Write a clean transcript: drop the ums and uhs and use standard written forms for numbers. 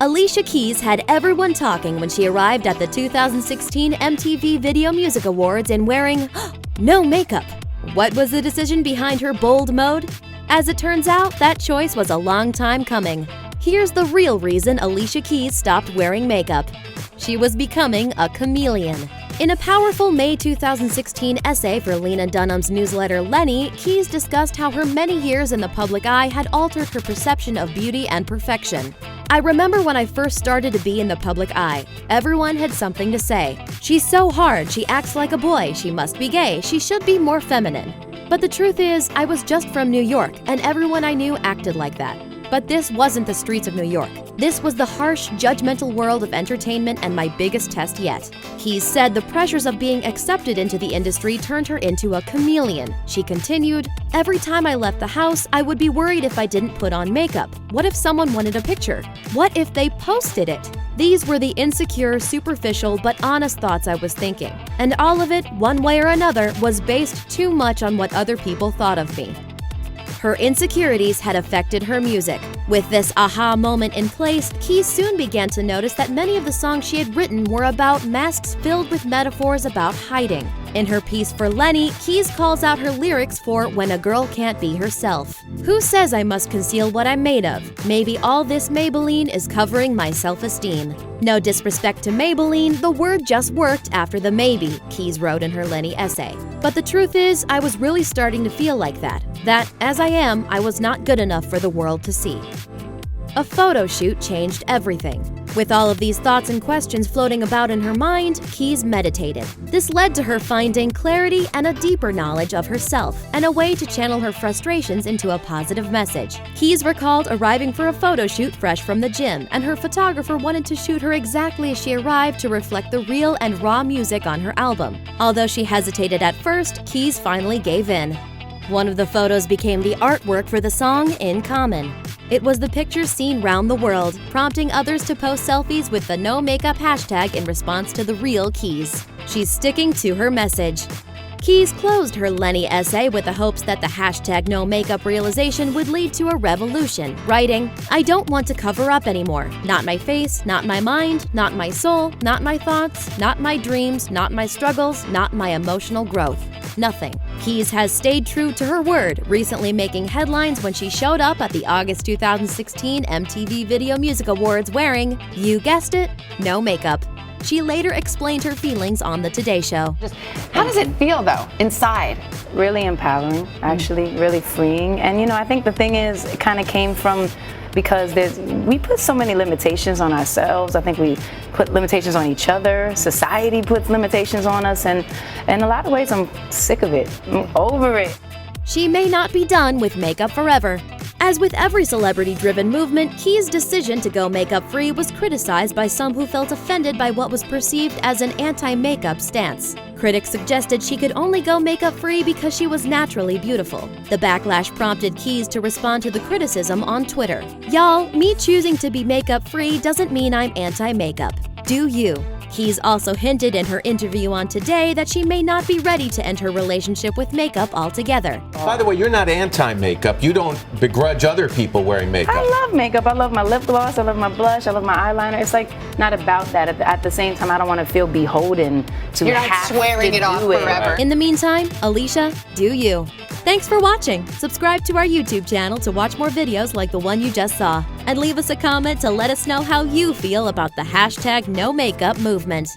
Alicia Keys had everyone talking when she arrived at the 2016 MTV Video Music Awards in wearing no makeup. What was the decision behind her bold mode? As it turns out, that choice was a long time coming. Here's the real reason Alicia Keys stopped wearing makeup. She was becoming a chameleon. In a powerful May 2016 essay for Lena Dunham's newsletter Lenny, Keys discussed how her many years in the public eye had altered her perception of beauty and perfection. I remember when I first started to be in the public eye. Everyone had something to say. She's so hard, she acts like a boy, she must be gay, she should be more feminine. But the truth is, I was just from New York, and everyone I knew acted like that. But this wasn't the streets of New York. This was the harsh, judgmental world of entertainment and my biggest test yet. Keys said the pressures of being accepted into the industry turned her into a chameleon. She continued, "Every time I left the house, I would be worried if I didn't put on makeup. What if someone wanted a picture? What if they posted it?" These were the insecure, superficial, but honest thoughts I was thinking. And all of it, one way or another, was based too much on what other people thought of me. Her insecurities had affected her music. With this aha moment in place, Keys soon began to notice that many of the songs she had written were about masks filled with metaphors about hiding. In her piece for Lenny, Keys calls out her lyrics for "When a Girl Can't Be Herself." Who says I must conceal what I'm made of? Maybe all this Maybelline is covering my self-esteem. No disrespect to Maybelline, the word just worked after the maybe, Keys wrote in her Lenny essay. But the truth is, I was really starting to feel like that, as I am, I was not good enough for the world to see. A photo shoot changed everything. With all of these thoughts and questions floating about in her mind, Keys meditated. This led to her finding clarity and a deeper knowledge of herself, and a way to channel her frustrations into a positive message. Keys recalled arriving for a photo shoot fresh from the gym, and her photographer wanted to shoot her exactly as she arrived to reflect the real and raw music on her album. Although she hesitated at first, Keys finally gave in. One of the photos became the artwork for the song In Common. It was the picture seen round the world, prompting others to post selfies with the no makeup hashtag in response to the real Keys. She's sticking to her message. Keys closed her Lenny essay with the hopes that the hashtag no makeup realization would lead to a revolution, writing, "I don't want to cover up anymore. Not my face, not my mind, not my soul, not my thoughts, not my dreams, not my struggles, not my emotional growth. Nothing." Keys has stayed true to her word, recently making headlines when she showed up at the August 2016 MTV Video Music Awards wearing, you guessed it, no makeup. She later explained her feelings on The Today Show. How does it feel, though, inside? Really empowering, actually, really freeing. And, I think the thing is, it kind of came from because we put so many limitations on ourselves. I think we put limitations on each other. Society puts limitations on us. And in a lot of ways, I'm sick of it. I'm over it. She may not be done with makeup forever. As with every celebrity-driven movement, Keys' decision to go makeup-free was criticized by some who felt offended by what was perceived as an anti-makeup stance. Critics suggested she could only go makeup-free because she was naturally beautiful. The backlash prompted Keys to respond to the criticism on Twitter. "Y'all, me choosing to be makeup-free doesn't mean I'm anti-makeup. Do you?" Keys also hinted in her interview on Today that she may not be ready to end her relationship with makeup altogether. By the way, you're not anti-makeup. You don't begrudge other people wearing makeup. I love makeup. I love my lip gloss. I love my blush. I love my eyeliner. It's not about that. At the same time, I don't want to feel beholden to You're not have swearing to it off do it. forever. In the meantime, Alicia, do you. Thanks for watching. Subscribe to our YouTube channel to watch more videos like the one you just saw. And leave us a comment to let us know how you feel about the hashtag no makeup movement.